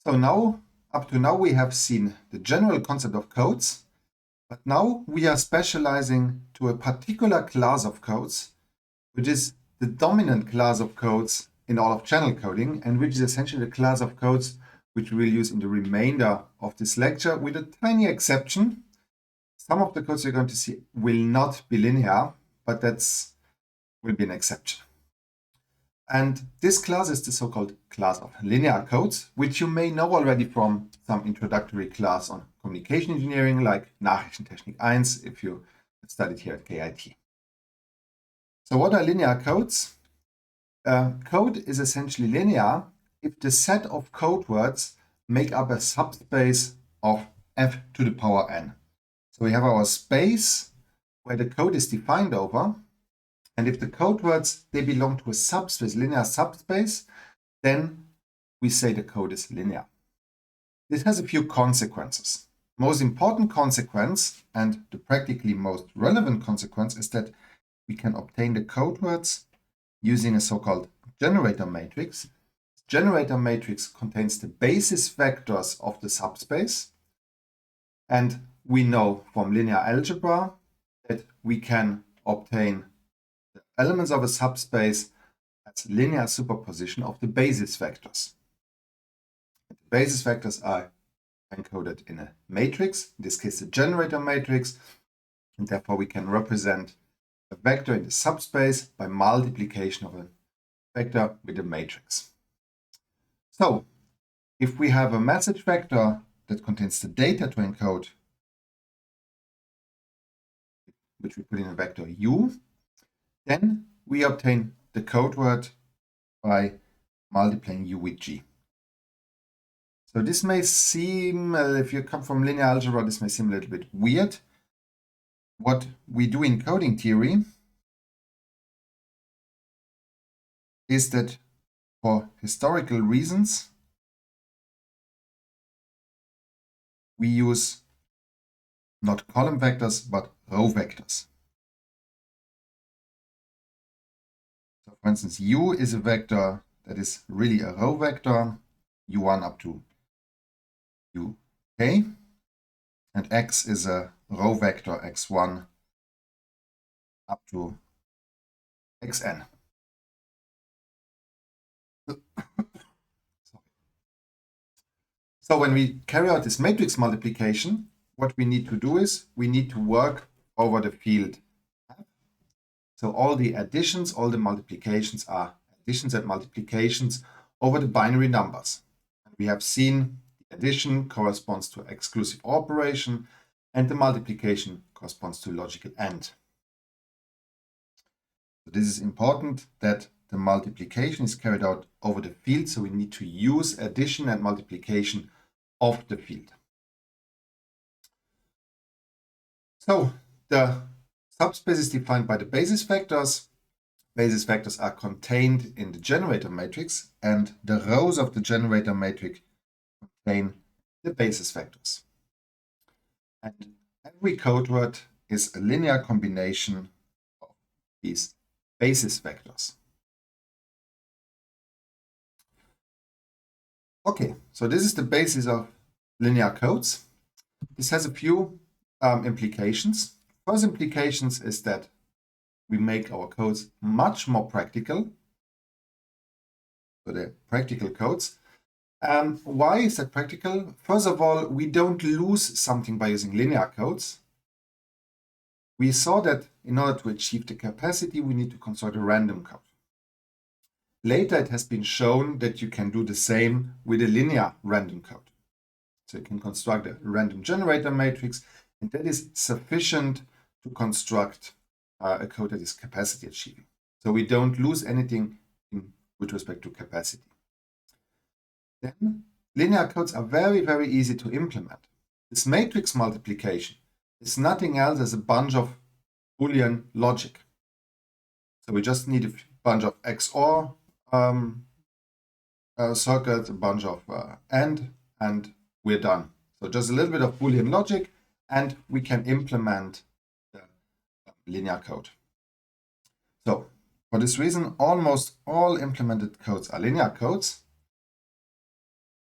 So now, up to now, we have seen the general concept of codes, but now we are specializing to a particular class of codes, which is the dominant class of codes in all of channel coding, and which is essentially the class of codes which we will use in the remainder of this lecture, with a tiny exception. Some of the codes you're going to see will not be linear, but will be an exception. And this class is the so-called class of linear codes, which you may know already from some introductory class on communication engineering, like Nachrichtentechnik 1, if you studied here at KIT. So what are linear codes? Code is essentially linear if the set of code words make up a subspace of f to the power n. So we have our space where the code is defined over, and if the code words, they belong to a subspace, linear subspace, then we say the code is linear. This has a few consequences. Most important consequence, and the practically most relevant consequence, is that we can obtain the code words using a so-called generator matrix. Generator matrix contains the basis vectors of the subspace, and we know from linear algebra that we can obtain the elements of a subspace as linear superposition of the basis vectors. The basis vectors are encoded in a matrix, in this case the generator matrix, and therefore we can represent a vector in the subspace by multiplication of a vector with a matrix. So, if we have a message vector that contains the data to encode, which we put in a vector u, then we obtain the code word by multiplying u with g. So this may seem, if you come from linear algebra, this may seem a little bit weird. What we do in coding theory is that for historical reasons, we use not column vectors, but row vectors. So for instance, u is a vector that is really a row vector, u1 up to uk, and x is a row vector, x1 up to xn. So when we carry out this matrix multiplication, what we need to do is we need to work over the field. So all the additions, all the multiplications are additions and multiplications over the binary numbers. And we have seen the addition corresponds to exclusive operation and the multiplication corresponds to logical AND. So this is important that the multiplication is carried out over the field, so we need to use addition and multiplication of the field. So the subspace is defined by the basis vectors. Basis vectors are contained in the generator matrix, and the rows of the generator matrix contain the basis vectors. And every code word is a linear combination of these basis vectors. Okay, so this is the basis of linear codes. This has a few implications. First implications is that we make our codes much more practical. So they're practical codes. Why is that practical? First of all, we don't lose something by using linear codes. We saw that in order to achieve the capacity, we need to construct a random code. Later, it has been shown that you can do the same with a linear random code. So you can construct a random generator matrix, and that is sufficient to construct a code that is capacity achieving. So we don't lose anything with respect to capacity. Then linear codes are very, very easy to implement. This matrix multiplication is nothing else as a bunch of Boolean logic. So we just need a bunch of XOR circuits, a bunch of AND, and we're done. So just a little bit of Boolean logic, and we can implement the linear code. So for this reason, almost all implemented codes are linear codes.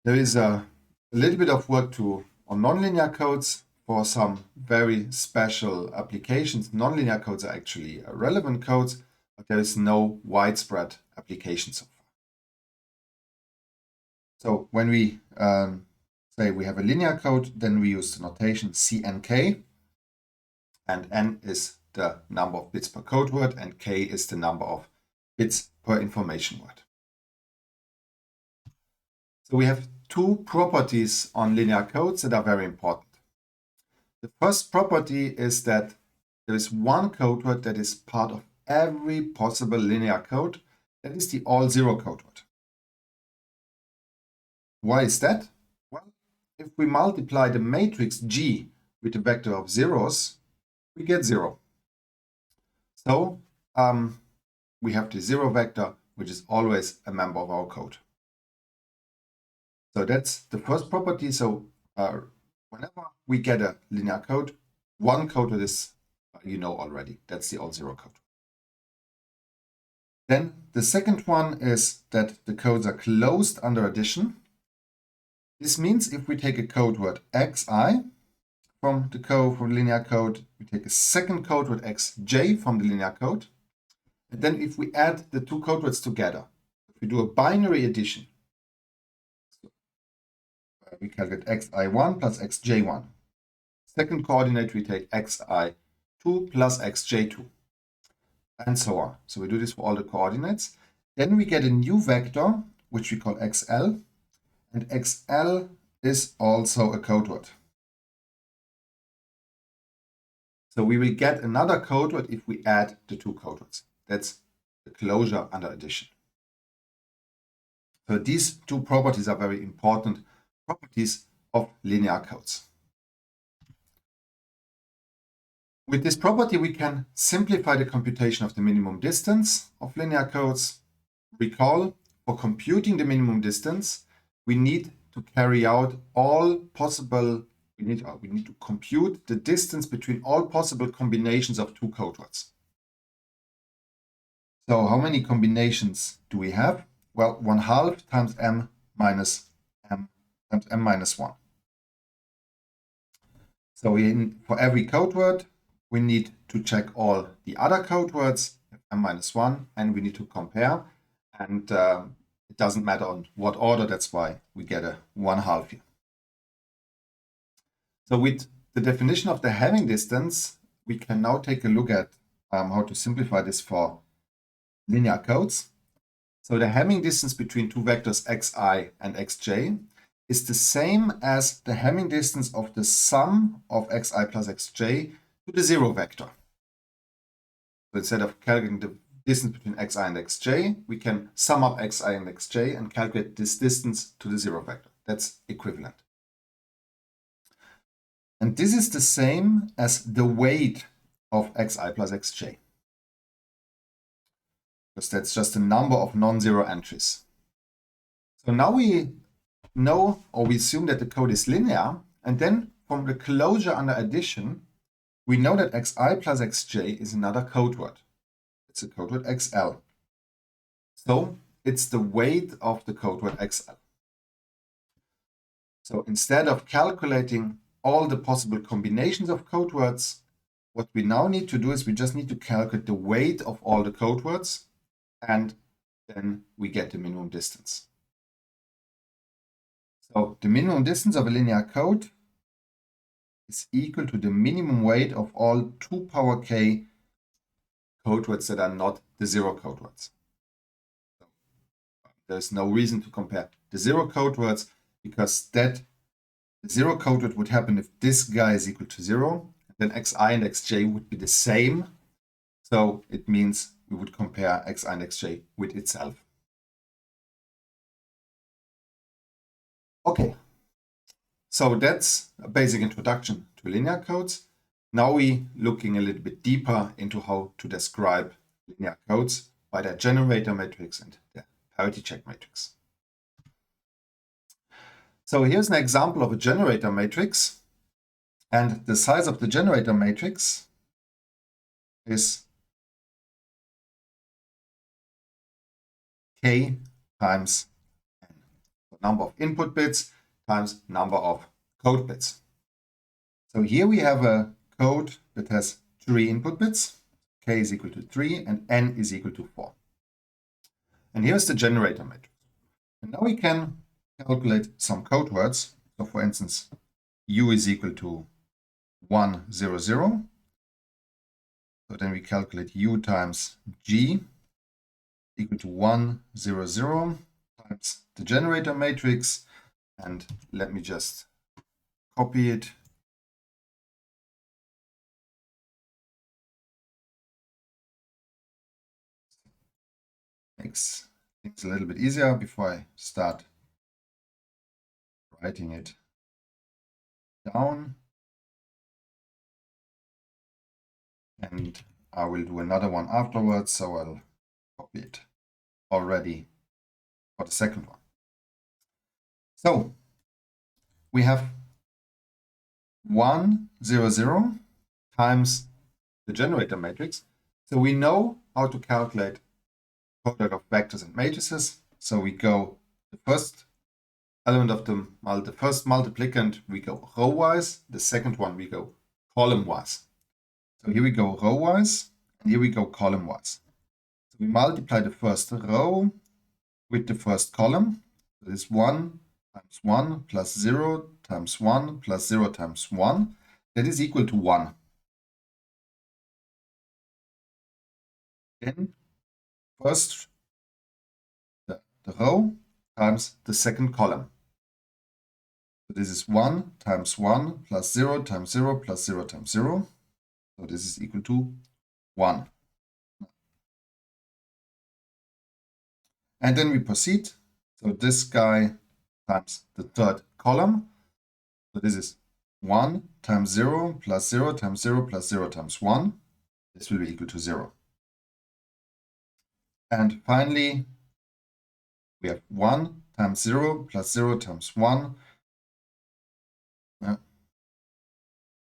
There is a little bit of work on nonlinear codes for some very special applications. Nonlinear codes are actually relevant codes, but there is no widespread application so far. So when we say we have a linear code, then we use the notation CNK, and N is the number of bits per code word, and K is the number of bits per information word. So we have two properties on linear codes that are very important. The first property is that there is one code word that is part of every possible linear code. That is the all zero code word. Why is that? Well, if we multiply the matrix G with a vector of zeros, we get 0. So we have the 0 vector, which is always a member of our code. So that's the first property. So whenever we get a linear code, one code word is, you know already, that's the all zero code. Then the second one is that the codes are closed under addition. This means if we take a code word xi from the linear code, we take a second code word xj from the linear code, and then if we add the two code words together, if we do a binary addition, we calculate xi1 plus xj1. Second coordinate, we take xi2 plus xj2, and so on. So we do this for all the coordinates. Then we get a new vector, which we call xl, and xl is also a code word. So we will get another code word if we add the two code words. That's the closure under addition. So these two properties are very important properties of linear codes. With this property, we can simplify the computation of the minimum distance of linear codes. Recall, for computing the minimum distance, we need to carry out all possible, we need to compute the distance between all possible combinations of two code words. So how many combinations do we have? Well, 1/2 times m minus m times m minus 1. So for every code word, we need to check all the other code words, m minus 1, and we need to compare. And it doesn't matter on what order, that's why we get a 1/2 here. So with the definition of the Hamming distance, we can now take a look at how to simplify this for linear codes. So the Hamming distance between two vectors xi and xj is the same as the Hamming distance of the sum of xi plus xj to the 0 vector. So instead of calculating the distance between xi and xj, we can sum up xi and xj and calculate this distance to the 0 vector. That's equivalent. And this is the same as the weight of xi plus xj, because that's just the number of non-zero entries. So now we know, or we assume that the code is linear, and then from the closure under addition, we know that xi plus xj is another code word. It's a code word xl. So it's the weight of the code word xl. So instead of calculating all the possible combinations of code words, what we now need to do is we just need to calculate the weight of all the code words, and then we get the minimum distance. So the minimum distance of a linear code is equal to the minimum weight of all 2 power k code words that are not the 0 code words. So there's no reason to compare the 0 code words, because the 0 code word would happen if this guy is equal to 0, then xi and xj would be the same. So it means we would compare xi and xj with itself. Okay, so that's a basic introduction to linear codes. Now we're looking a little bit deeper into how to describe linear codes by their generator matrix and their parity check matrix. So here's an example of a generator matrix, and the size of the generator matrix is k times n. So number of input bits times number of code bits. So here we have a code that has 3 input bits, k is equal to 3 and n is equal to 4. And here's the generator matrix. And now we can calculate some code words. So for instance, u is equal to 1, 0, 0. So then we calculate u times g equal to 1, 0, 0 times the generator matrix. And let me just copy it. Makes things a little bit easier before I start writing it down. And I will do another one afterwards, so I'll copy it already for the second one. So we have 1, 0, 0 times the generator matrix. So we know how to calculate product of vectors and matrices. So we go the first element of the first multiplicand, we go row-wise. The second one, we go column-wise. So here we go row-wise, and here we go column-wise. So we multiply the first row with the first column. So this 1 times 1 plus 0 times 1 plus 0 times 1. That is equal to 1. Then first the row times the second column. So this is 1 times 1 plus 0 times 0 plus 0 times 0. So this is equal to 1. And then we proceed. So this guy times the third column. So this is 1 times 0 plus 0 times 0 plus 0 times 1. This will be equal to 0. And finally, we have 1 times 0 plus 0 times 1.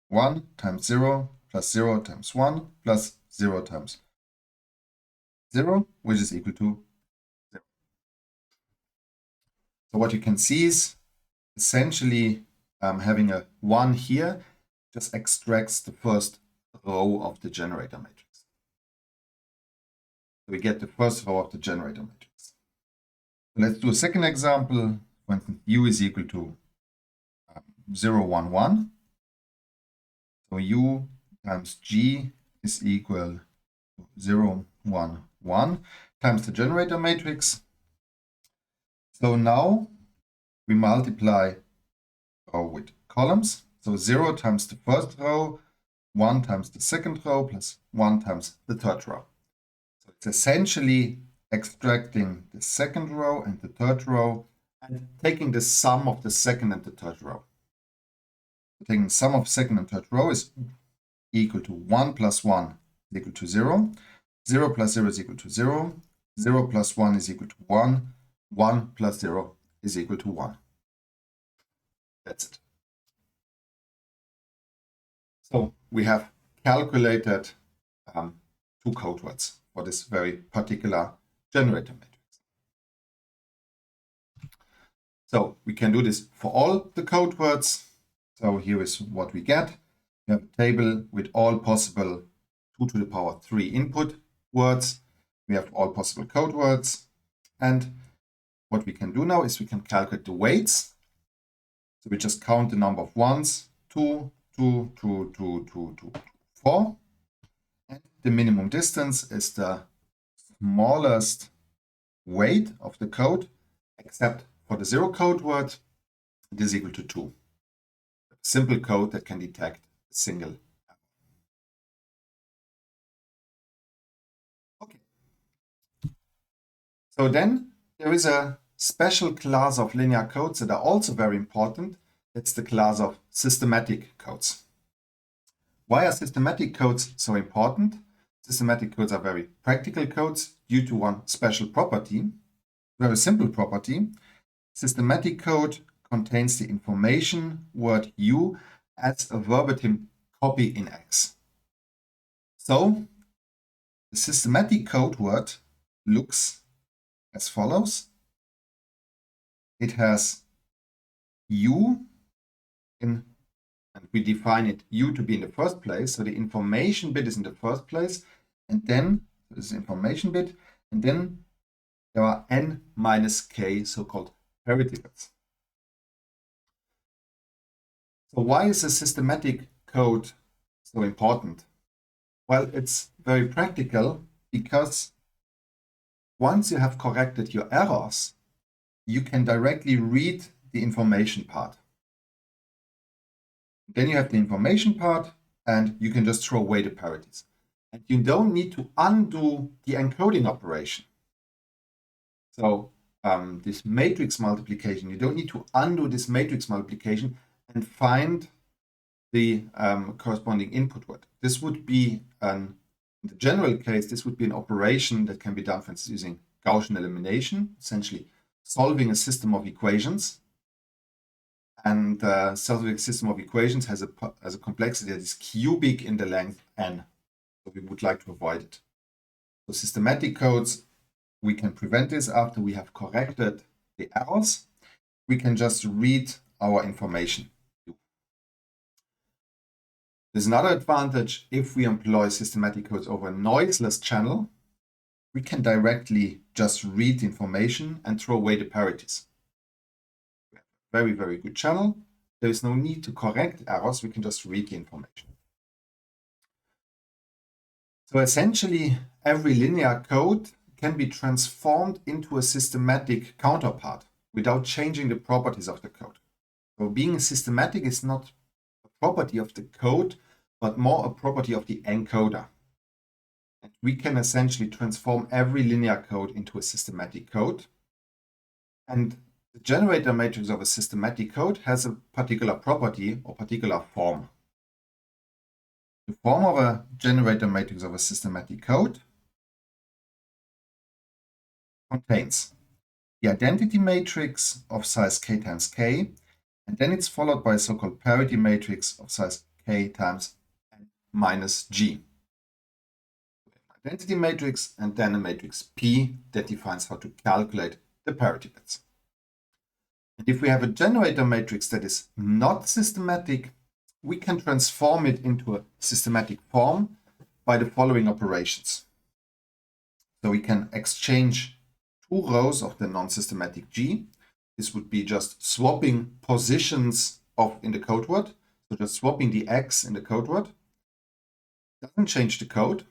1 times 0 plus 0 times 1 plus 0 times 0, which is equal to 0. So what you can see is essentially having a 1 here just extracts the first row of the generator matrix. So we get the first row of the generator matrix. So let's do a second example. For instance, u is equal to 0, 1, 1. So u times g is equal to 0, 1, 1 times the generator matrix. So now we multiply row with columns. So 0 times the first row, 1 times the second row, plus 1 times the third row. So it's essentially extracting the second row and the third row and taking the sum of the second and the third row. So taking the sum of second and third row is equal to 1 plus 1 is equal to 0. 0 plus 0 is equal to 0. 0 plus 1 is equal to 1. 1 plus 0 is equal to 1. That's it. So we have calculated 2 code words for this very particular generator matrix. So we can do this for all the code words. So here is what we get. We have a table with all possible 2 to the power 3 input words. We have all possible code words. And what we can do now is we can calculate the weights. So we just count the number of ones, 2, 2, 2, 2, 2, 2, 4. And the minimum distance is the smallest weight of the code, except for the 0 code word, it is equal to 2. Simple code that can detect a single error. Okay. So then there is a special class of linear codes that are also very important. It's the class of systematic codes. Why are systematic codes so important? Systematic codes are very practical codes due to one special property, very simple property. Systematic code contains the information word u as a verbatim copy in X. So the systematic code word looks as follows. it has U and we define it U to be in the first place. So the information bit is in the first place, and then this is information bit, and then there are n minus k so-called parity bits. So why is a systematic code so important? Well, it's very practical because once you have corrected your errors, you can directly read the information part. Then you have the information part, and you can just throw away the parities. And you don't need to undo the encoding operation. So this matrix multiplication, you don't need to undo this matrix multiplication and find the corresponding input word. This would be, in the general case, this would be an operation that can be done, for instance, using Gaussian elimination, essentially solving a system of equations. And solving a system of equations has a complexity that is cubic in the length n. So we would like to avoid it. So systematic codes, we can prevent this after we have corrected the errors. We can just read our information. There's another advantage. If we employ systematic codes over a noiseless channel, we can directly just read the information and throw away the parities. Very, very good channel. There is no need to correct errors. We can just read the information. So essentially, every linear code can be transformed into a systematic counterpart without changing the properties of the code. So being systematic is not a property of the code, but more a property of the encoder. And we can essentially transform every linear code into a systematic code. And the generator matrix of a systematic code has a particular property or particular form. The form of a generator matrix of a systematic code contains the identity matrix of size k times k, and then it's followed by a so-called parity matrix of size k times n minus g. Identity matrix and then a matrix P that defines how to calculate the parity bits. And if we have a generator matrix that is not systematic, we can transform it into a systematic form by the following operations. So we can exchange two rows of the non-systematic G. This would be just swapping positions in the code word. So just swapping the X in the code word. Doesn't change the code.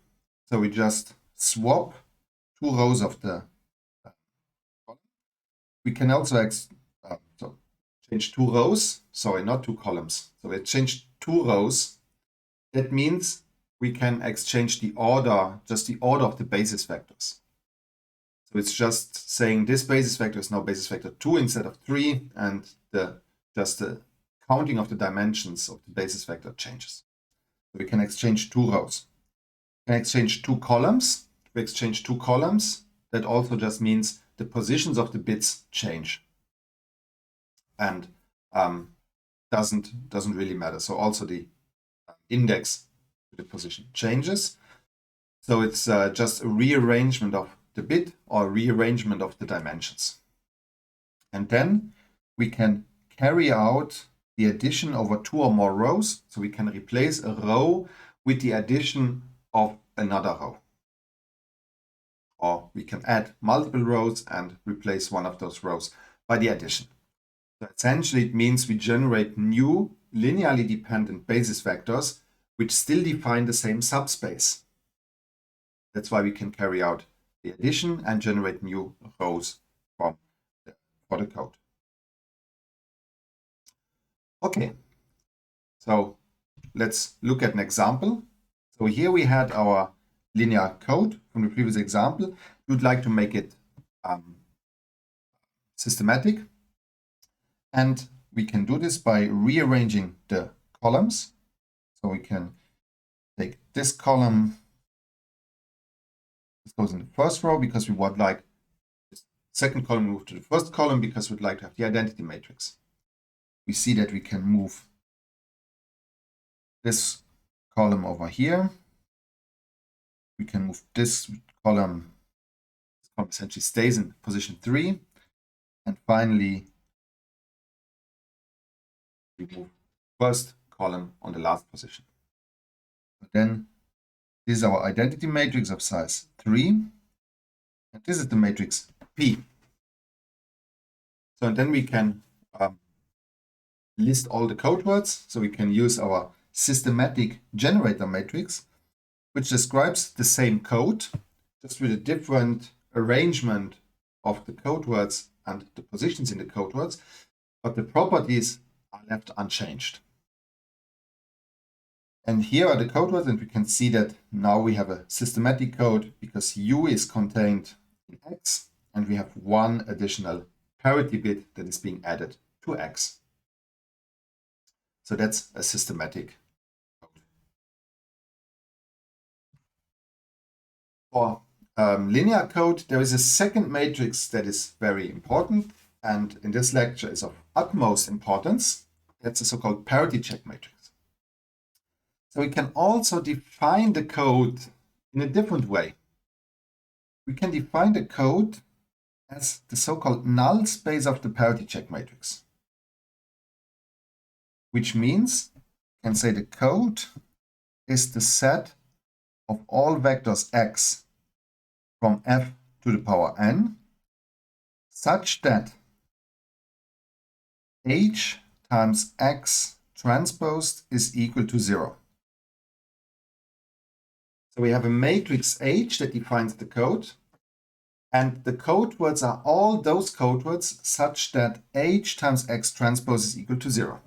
So we just swap two rows of the column. We can also change two rows, sorry, not two columns. So we changed two rows. That means we can exchange the order, just the order of the basis vectors. So it's just saying this basis vector is now basis vector 2 instead of 3, and just the counting of the dimensions of the basis vector changes. So we can exchange two rows. We can exchange two columns. We exchange two columns. That also just means the positions of the bits change. And doesn't really matter. So also the index to the position changes. So it's just a rearrangement of the bit or a rearrangement of the dimensions. And then we can carry out the addition over two or more rows. So we can replace a row with the addition of another row. Or we can add multiple rows and replace one of those rows by the addition. So essentially, it means we generate new linearly dependent basis vectors which still define the same subspace. That's why we can carry out the addition and generate new rows for the code. Okay, so let's look at an example. So here we had our linear code from the previous example. We would like to make it systematic. And we can do this by rearranging the columns. So we can take this column. This goes in the first row because we would like this second column move to the first column because we'd like to have the identity matrix. We see that we can move this column over here. We can move this column essentially stays in position 3. And finally, We move first column on the last position. Then this is our identity matrix of size 3, and this is the matrix P. So and then we can list all the code words. So we can use our systematic generator matrix, which describes the same code, just with a different arrangement of the code words and the positions in the code words, but the properties are left unchanged. And here are the code words, and we can see that now we have a systematic code because U is contained in X, and we have one additional parity bit that is being added to X. So that's a systematic code. For linear code, there is a second matrix that is very important, and in this lecture is of utmost importance. That's the so-called parity-check matrix. So we can also define the code in a different way. We can define the code as the so-called null space of the parity-check matrix, which means you can say the code is the set of all vectors x from f to the power n, such that h times x transposed is equal to 0. So we have a matrix H that defines the code, and the code words are all those code words such that H times X transpose is equal to 0.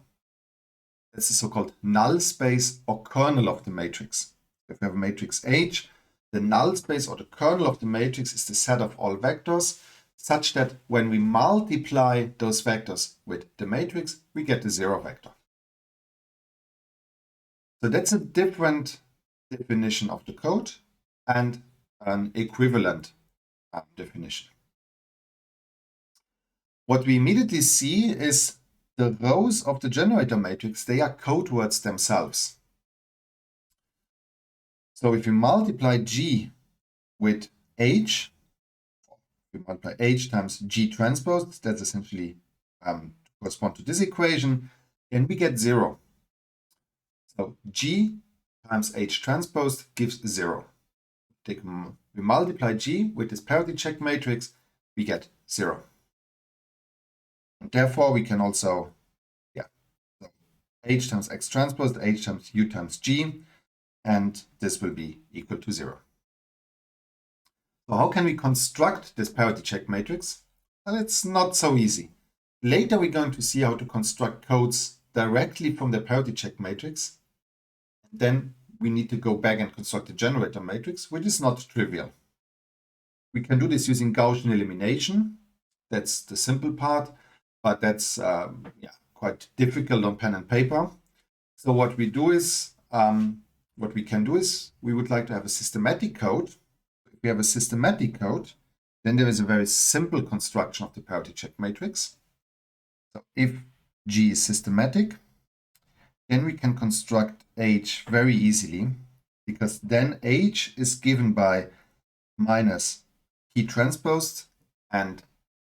That's the so-called null space or kernel of the matrix. If we have a matrix H, the null space or the kernel of the matrix is the set of all vectors such that when we multiply those vectors with the matrix, we get the 0 vector. So that's a different definition of the code and an equivalent definition. What we immediately see is the rows of the generator matrix, they are code words themselves. So if we multiply G with H, we multiply H times G transpose, that's essentially correspond to this equation, then we get 0. So G times H transpose gives 0. We multiply G with this parity-check matrix, we get 0. And therefore, we can also, so H times X transpose, H times U times G, and this will be equal to 0. So how can we construct this parity-check matrix? Well, it's not so easy. Later, we're going to see how to construct codes directly from the parity-check matrix. Then we need to go back and construct the generator matrix, which is not trivial. We can do this using Gaussian elimination. That's the simple part, but that's quite difficult on pen and paper. So what we do is, what we can do is, we would like to have a systematic code. If we have a systematic code, then there is a very simple construction of the parity-check matrix. So if G is systematic, then we can construct H very easily, because then H is given by minus P transposed and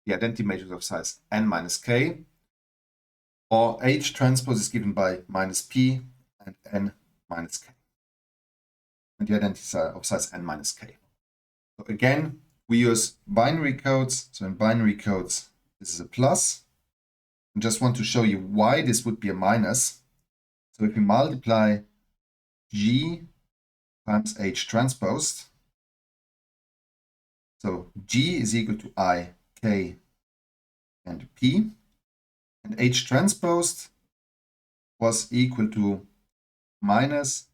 the identity matrix of size n minus k, or H transpose is given by minus P and n minus k, and the identity of size n minus k. So again, we use binary codes. So in binary codes, this is a plus. I just want to show you why this would be a minus. So if we multiply G times H transposed, so G is equal to I, K, and P, and H transposed was equal to minus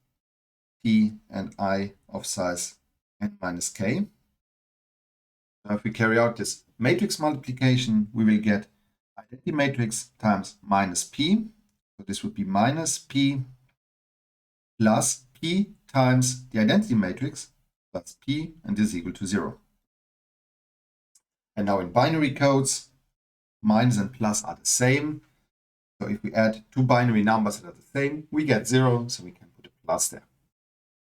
P and I of size n minus k. Now if we carry out this matrix multiplication, we will get identity matrix times minus P. So this would be minus P plus P times the identity matrix plus P, and this is equal to 0. And now in binary codes, minus and plus are the same. So if we add two binary numbers that are the same, we get 0, so we can put a plus there.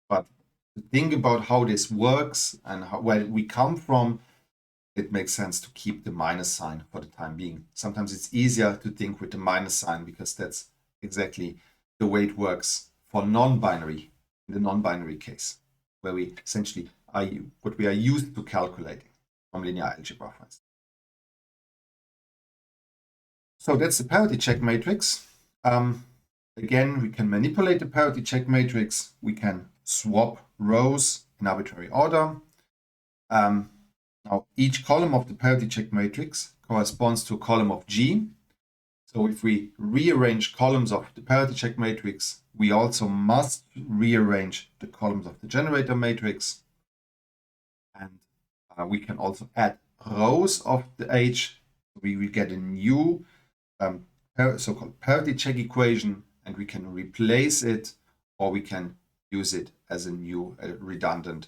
But to think about how this works and where we come from, it makes sense to keep the minus sign for the time being. Sometimes it's easier to think with the minus sign because that's exactly the way it works for non-binary, in the non-binary case, where we essentially are what we are used to calculating from linear algebra, for instance. So that's the parity check matrix. Again, we can manipulate the parity check matrix. We can swap rows in arbitrary order. Now, each column of the parity check matrix corresponds to a column of G. So if we rearrange columns of the parity check matrix, we also must rearrange the columns of the generator matrix. And we can also add rows of the H. We will get a new so-called parity check equation, and we can replace it, or we can use it as a new redundant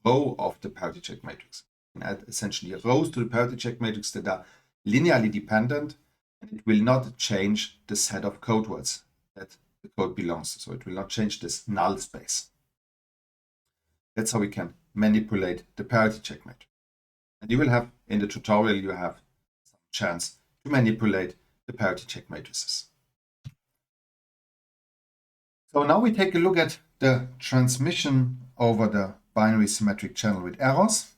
row of the parity check matrix. We can add essentially rows to the parity check matrix that are linearly dependent, and it will not change the set of code words that the code belongs to. So it will not change this null space. That's how we can manipulate the parity check matrix. And you will have, in the tutorial, you have some chance to manipulate the parity check matrices. So now we take a look at the transmission over the binary symmetric channel with errors.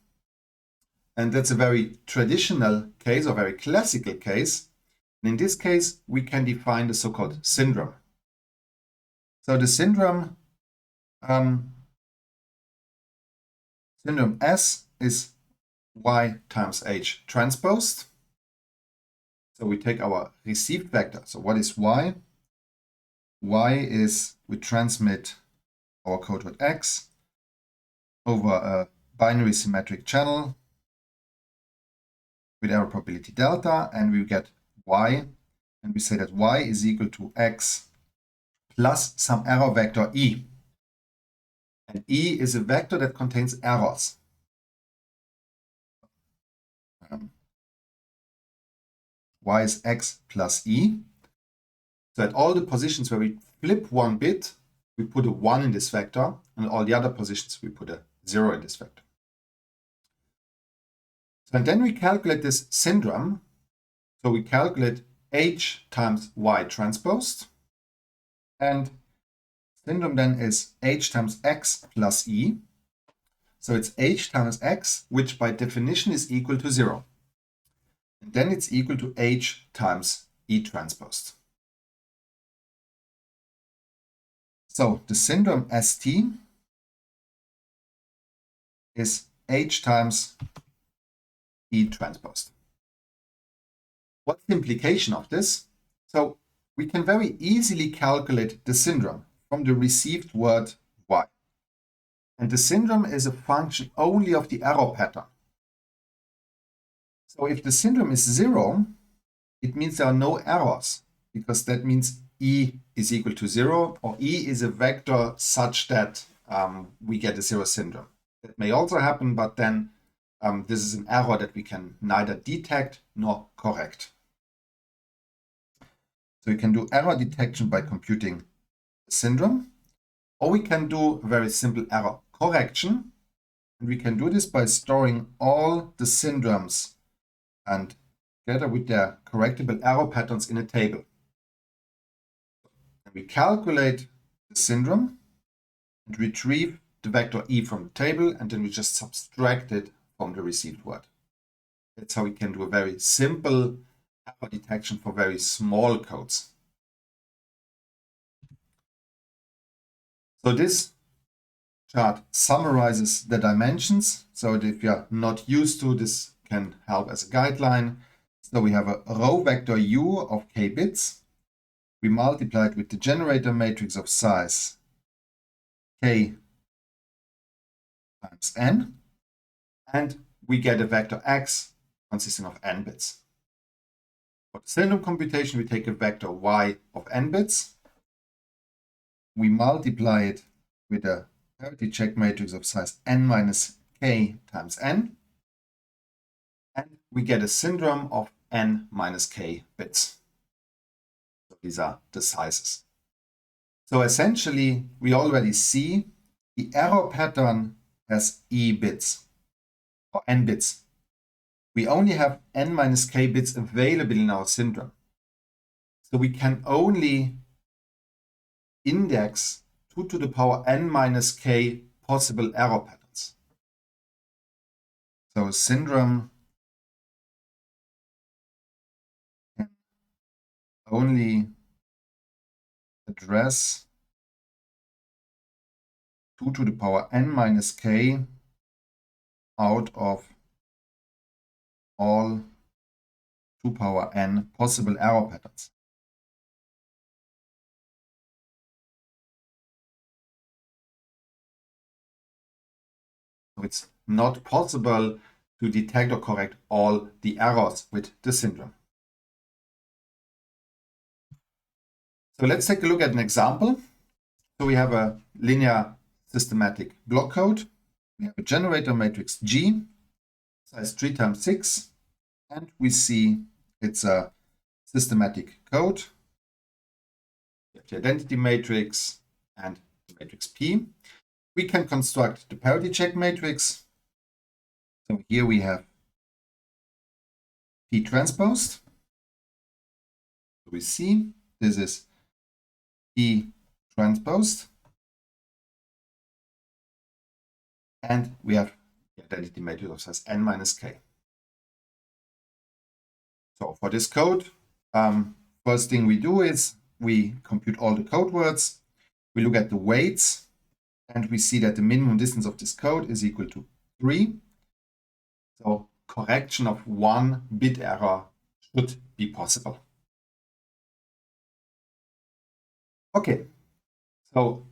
And that's a very traditional case, or very classical case. And in this case, we can define the so-called syndrome. So the syndrome S is y times h transposed. So we take our received vector. So what is y? Y is we transmit our code word x over a binary symmetric channel with error probability delta, and we get y, and we say that y is equal to x plus some error vector e. And e is a vector that contains errors. Y is x plus e. So at all the positions where we flip one bit, we put a 1 in this vector, and all the other positions we put a 0 in this vector. So and then we calculate this syndrome. So we calculate h times y transposed, and syndrome then is h times x plus e. So it's h times x, which by definition is equal to 0. And then it's equal to h times e transposed. So the syndrome ST is h times e transposed. What's the implication of this? So we can very easily calculate the syndrome from the received word y. And the syndrome is a function only of the error pattern. So if the syndrome is 0, it means there are no errors, because that means e is equal to 0, or e is a vector such that we get a 0 syndrome. That may also happen, but then this is an error that we can neither detect nor correct. So we can do error detection by computing the syndrome, or we can do a very simple error correction. And we can do this by storing all the syndromes and together with their correctable error patterns in a table. And we calculate the syndrome and retrieve the vector e from the table, and then we just subtract it from the received word. That's how we can do a very simple error detection for very small codes. So this chart summarizes the dimensions. So that if you're not used to this, can help as a guideline. So we have a row vector u of k bits. We multiply it with the generator matrix of size k times n, and we get a vector x consisting of n bits. For the syndrome computation, we take a vector y of n bits. We multiply it with a parity check matrix of size n minus k times n, and we get a syndrome of n minus k bits. So these are the sizes. So essentially, we already see the error pattern has e bits, or n bits. We only have n minus k bits available in our syndrome. So we can only index 2 to the power n minus k possible error patterns. So a syndrome can only address 2 to the power n minus k out of all 2 power n possible error patterns. So it's not possible to detect or correct all the errors with the syndrome. So let's take a look at an example. So we have a linear systematic block code. We have a generator matrix G, size 3 times 6, and we see it's a systematic code. We have the identity matrix and the matrix P. We can construct the parity-check matrix. So here we have P transposed. So we see this is P transposed. And we have the identity matrix of size n minus k. So for this code, first thing we do is we compute all the code words. We look at the weights, and we see that the minimum distance of this code is equal to 3. So correction of 1 bit error should be possible. Okay, so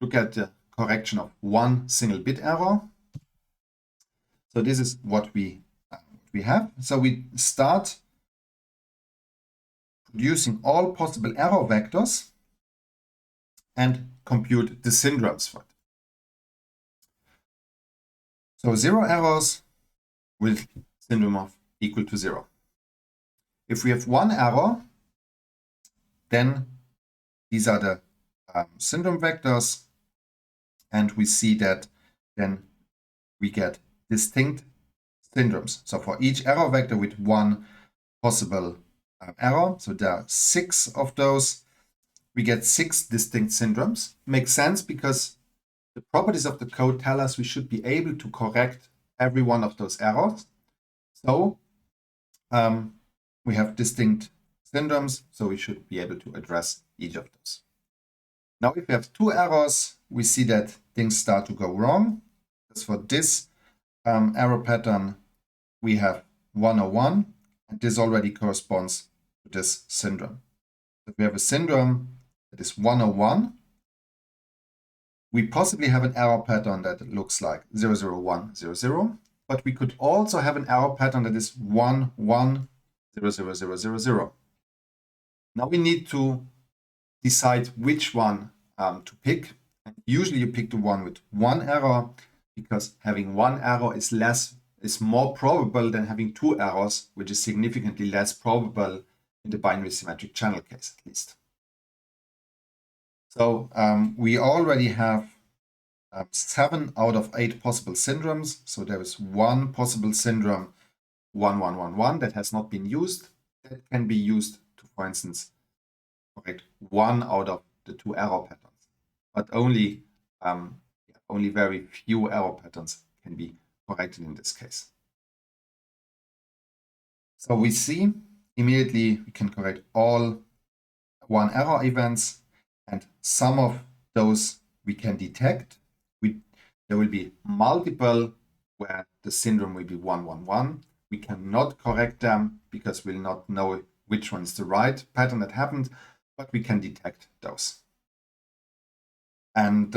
look at the correction of 1 single bit error. So this is what we have. So we start producing all possible error vectors and compute the syndromes for it. So 0 errors with syndrome of equal to 0. If we have 1 error, then these are the syndrome vectors, and we see that then we get distinct syndromes. So for each error vector with 1 possible error, so there are 6 of those, we get 6 distinct syndromes. Makes sense because the properties of the code tell us we should be able to correct every one of those errors. So we have distinct syndromes, so we should be able to address each of those. Now, if we have 2 errors, we see that things start to go wrong. Because for this error pattern, we have 101, and this already corresponds to this syndrome. If we have a syndrome that is 101, we possibly have an error pattern that looks like 00100, but we could also have an error pattern that is 11000000. Now we need to decide which one to pick. And usually you pick the one with 1 error, because having 1 error is more probable than having 2 errors, which is significantly less probable in the binary symmetric channel case, at least. So we already have 7 out of 8 possible syndromes. So there is 1 possible syndrome, 1111, that has not been used. That can be used to, for instance, correct 1 out of the 2 error patterns. But only very few error patterns can be corrected in this case. So we see immediately we can correct all 1 error events, and some of those we can detect. There will be multiple where the syndrome will be 111. We cannot correct them because we'll not know which one is the right pattern that happened, but we can detect those. And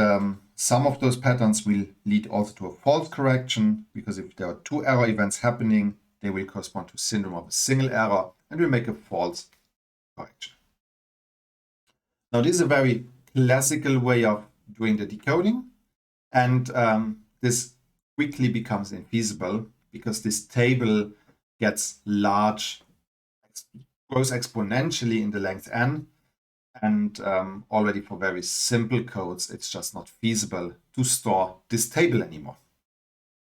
some of those patterns will lead also to a false correction, because if there are 2 error events happening, they will correspond to syndrome of a single error, and will make a false correction. Now, this is a very classical way of doing the decoding, and this quickly becomes infeasible because this table gets large, grows exponentially in the length n, and already for very simple codes, it's just not feasible to store this table anymore.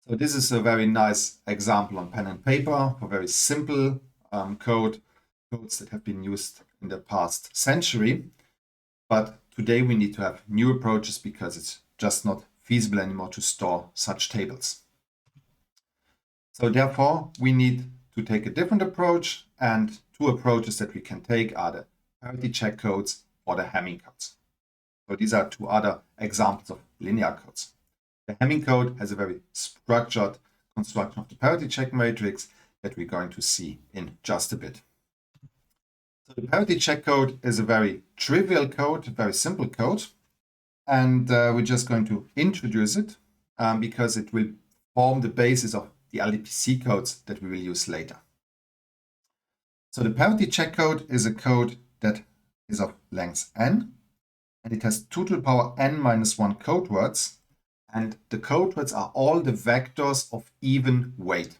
So this is a very nice example on pen and paper for very simple codes that have been used in the past century. But today we need to have new approaches because it's just not feasible anymore to store such tables. So therefore, we need to take a different approach, and two approaches that we can take are the parity-check codes or the Hamming codes. So these are two other examples of linear codes. The Hamming code has a very structured construction of the parity-check matrix that we're going to see in just a bit. So the parity-check code is a very trivial code, a very simple code, and we're just going to introduce it because it will form the basis of the LDPC codes that we will use later. So the parity-check code is a code that is of length n, and it has 2 to the power n minus 1 code words, and the code words are all the vectors of even weight.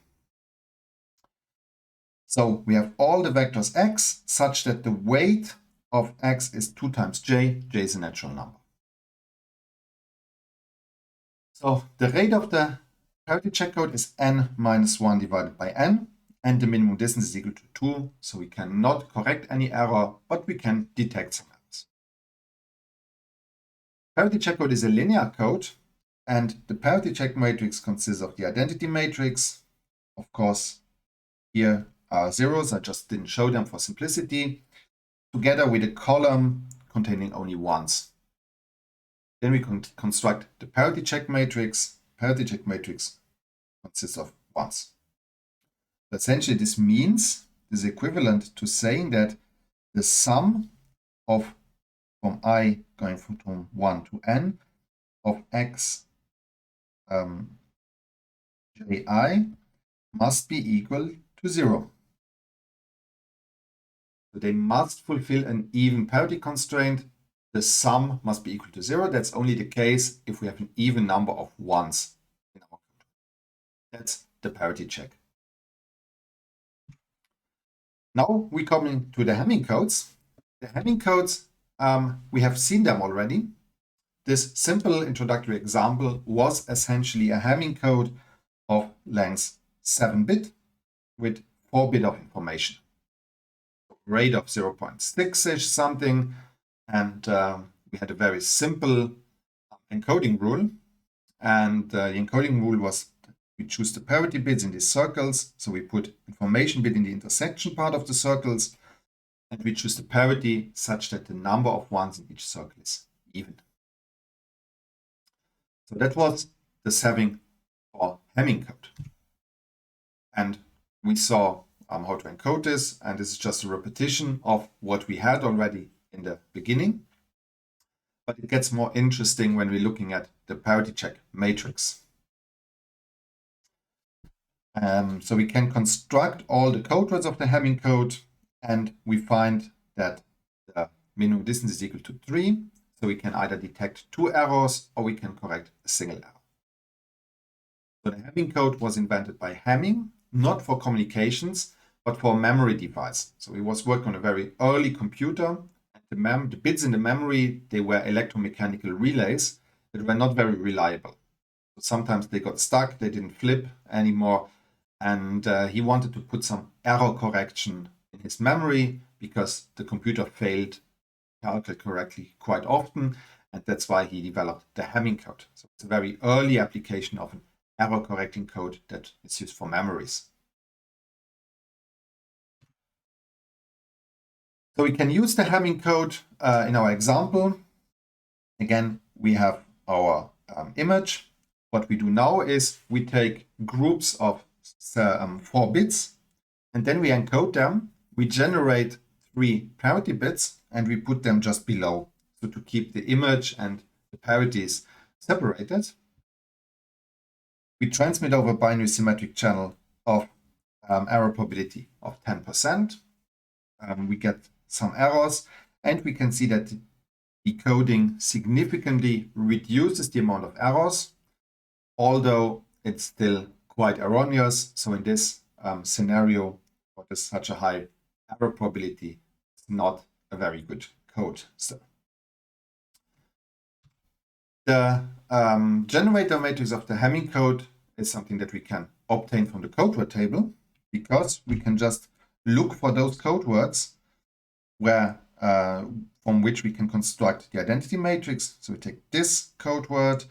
So we have all the vectors x such that the weight of x is 2 times j. J is a natural number. So the rate of the parity-check code is n minus 1 divided by n, and the minimum distance is equal to 2, so we cannot correct any error, but we can detect some errors. Parity-check code is a linear code, and the parity-check matrix consists of the identity matrix. Of course, here are zeros, I just didn't show them for simplicity, together with a column containing only ones. Then we construct the parity-check matrix. Parity-check matrix consists of ones. Essentially, this means, this is equivalent to saying that the sum of, from I going from 1 to n, of x ji must be equal to 0. So they must fulfill an even parity constraint. The sum must be equal to 0. That's only the case if we have an even number of ones in our code. That's the parity check. Now we come to the Hamming codes. The Hamming codes, we have seen them already. This simple introductory example was essentially a Hamming code of length 7-bit with 4-bit of information. Rate of 0.6-ish something, and we had a very simple encoding rule. And the encoding rule was we choose the parity bits in these circles. So we put information bit in the intersection part of the circles, and we choose the parity such that the number of ones in each circle is even. So that was the 7 or Hamming code. And we saw how to encode this, and this is just a repetition of what we had already in the beginning. But it gets more interesting when we're looking at the parity check matrix. So we can construct all the code words of the Hamming code, and we find that the minimum distance is equal to 3. So we can either detect 2 errors or we can correct a single error. So the Hamming code was invented by Hamming, not for communications, but for a memory device. So he was working on a very early computer. And the bits in the memory, they were electromechanical relays that were not very reliable. So sometimes they got stuck, they didn't flip anymore. And he wanted to put some error correction in his memory because the computer failed to calculate correctly quite often. And that's why he developed the Hamming code. So it's a very early application of an error correcting code that is used for memories. So we can use the Hamming code in our example. Again, we have our image. What we do now is we take groups of 4 bits, and then we encode them. We generate 3 parity bits, and we put them just below, so to keep the image and the parities separated. We transmit over a binary symmetric channel of error probability of 10%. We get some errors, and we can see that decoding significantly reduces the amount of errors, although it's still quite erroneous. So in this scenario, what is such a high error probability, it's not a very good code still. The generator matrix of the Hamming code is something that we can obtain from the code word table, because we can just look for those code words where, for from which we can construct the identity matrix. So we take this code word,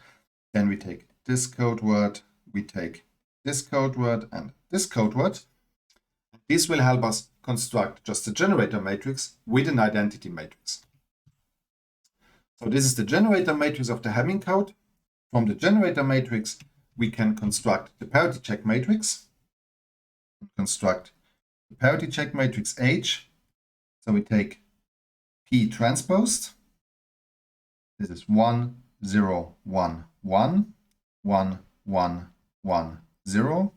then we take this code word, we take this code word and this code word. This will help us construct just a generator matrix with an identity matrix. So this is the generator matrix of the Hamming code. From the generator matrix, we can construct the parity check matrix. Construct the parity check matrix H. So we take P transposed. This is 1, 0, 1, 1, 1, 1, 1, 0,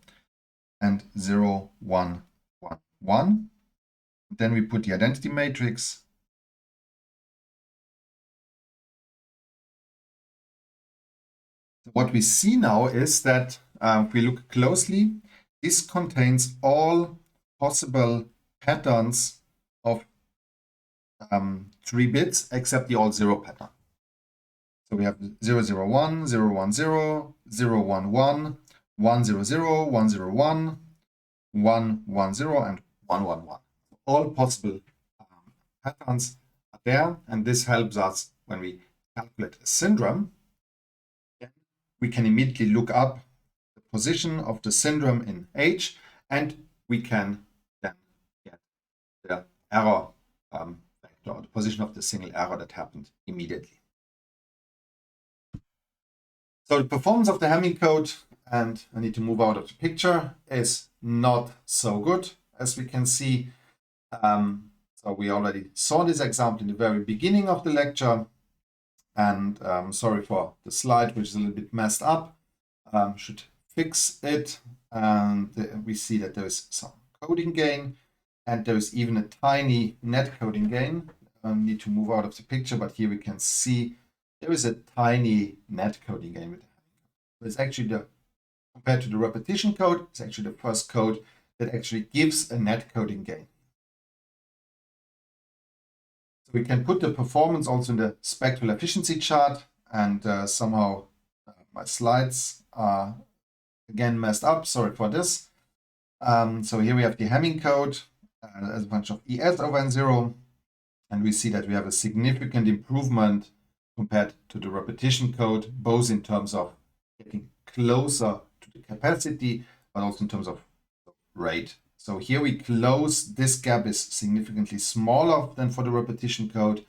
and 0, 1, 1, 1. Then we put the identity matrix. What we see now is that if we look closely, this contains all possible patterns of 3 bits except the all 0 pattern. So we have 001, 010, 011, 100, 101, 110, and 111. All possible patterns are there, and this helps us when we calculate a syndrome. We can immediately look up the position of the syndrome in H, and we can then get the error vector, or the position of the single error that happened immediately. So the performance of the Hamming code, and I need to move out of the picture, is not so good, as we can see. So we already saw this example in the very beginning of the lecture. And sorry for the slide, which is a little bit messed up. Should fix it. And we see that there is some coding gain, and there is even a tiny net coding gain. Need to move out of the picture, but here we can see there is a tiny net coding gain with the Hamming code. It's actually compared to the repetition code, it's actually the first code that actually gives a net coding gain. We can put the performance also in the spectral efficiency chart, and somehow my slides are again messed up. Sorry for this. So here we have the Hamming code as a bunch of ES over N0, and we see that we have a significant improvement compared to the repetition code, both in terms of getting closer to the capacity, but also in terms of rate. So here we close, this gap is significantly smaller than for the repetition code,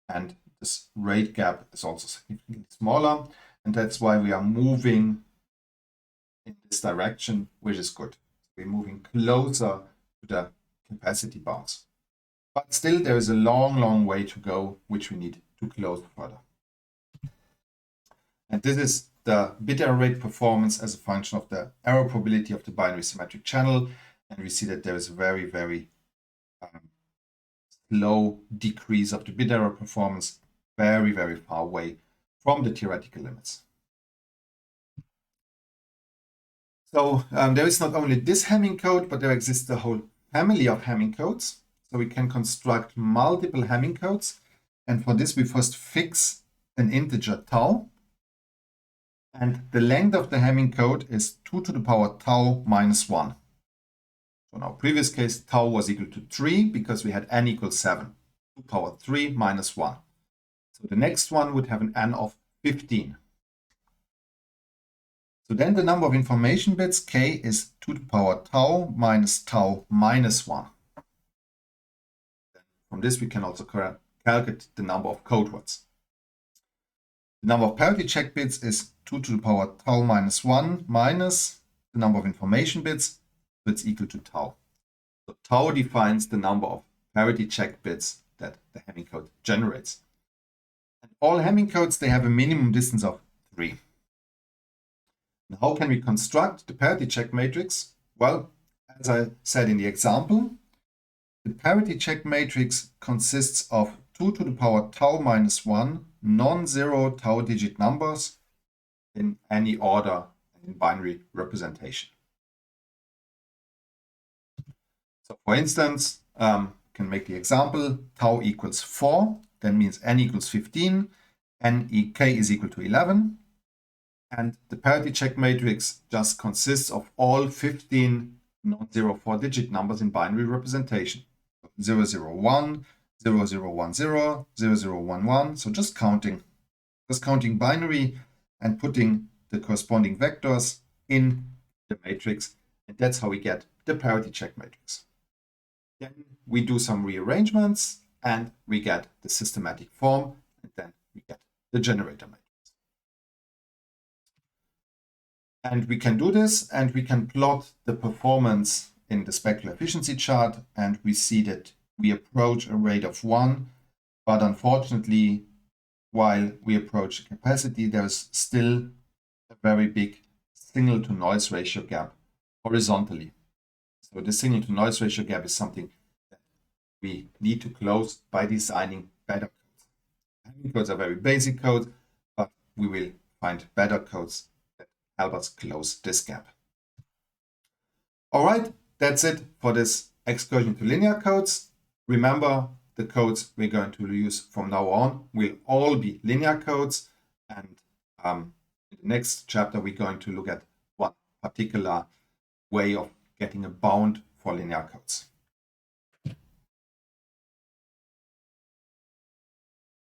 and this rate gap is also significantly smaller, and that's why we are moving in this direction, which is good. We're moving closer to the capacity bounds. But still, there is a long, long way to go, which we need to close further. And this is the bit error rate performance as a function of the error probability of the binary symmetric channel. And we see that there is a very, very slow decrease of the bit error performance, very, very far away from the theoretical limits. So there is not only this Hamming code, but there exists a whole family of Hamming codes. So we can construct multiple Hamming codes. And for this, we first fix an integer tau. And the length of the Hamming code is 2 to the power tau minus 1. So in our previous case, tau was equal to 3 because we had n equals 7. 2 power 3 minus 1. So the next one would have an n of 15. So then the number of information bits, k, is 2 to the power tau minus 1. From this, we can also calculate the number of code words. The number of parity check bits is 2 to the power tau minus 1 minus the number of information bits, so it's equal to tau. So tau defines the number of parity check bits that the Hamming code generates. And all Hamming codes, they have a minimum distance of 3. And how can we construct the parity check matrix? Well, as I said in the example, the parity check matrix consists of 2 to the power tau minus 1 non-zero tau digit numbers in any order in binary representation. So for instance, can make the example, tau equals 4, that means n equals 15, k is equal to 11, and the parity check matrix just consists of all 15 non-zero 4-digit numbers in binary representation. 001, 0010, 0011. So just counting binary and putting the corresponding vectors in the matrix. And that's how we get the parity check matrix. Then we do some rearrangements and we get the systematic form, and then we get the generator matrix. And we can do this, and we can plot the performance in the specular efficiency chart, and we see that we approach a rate of 1, but unfortunately, while we approach capacity, there's still a very big signal to noise ratio gap horizontally. So the signal to noise ratio gap is something that we need to close by designing better codes. Timing codes are very basic codes, but we will find better codes that help us close this gap. All right, that's it for this excursion to linear codes. Remember, the codes we're going to use from now on will all be linear codes. And in the next chapter, we're going to look at one particular way of getting a bound for linear codes.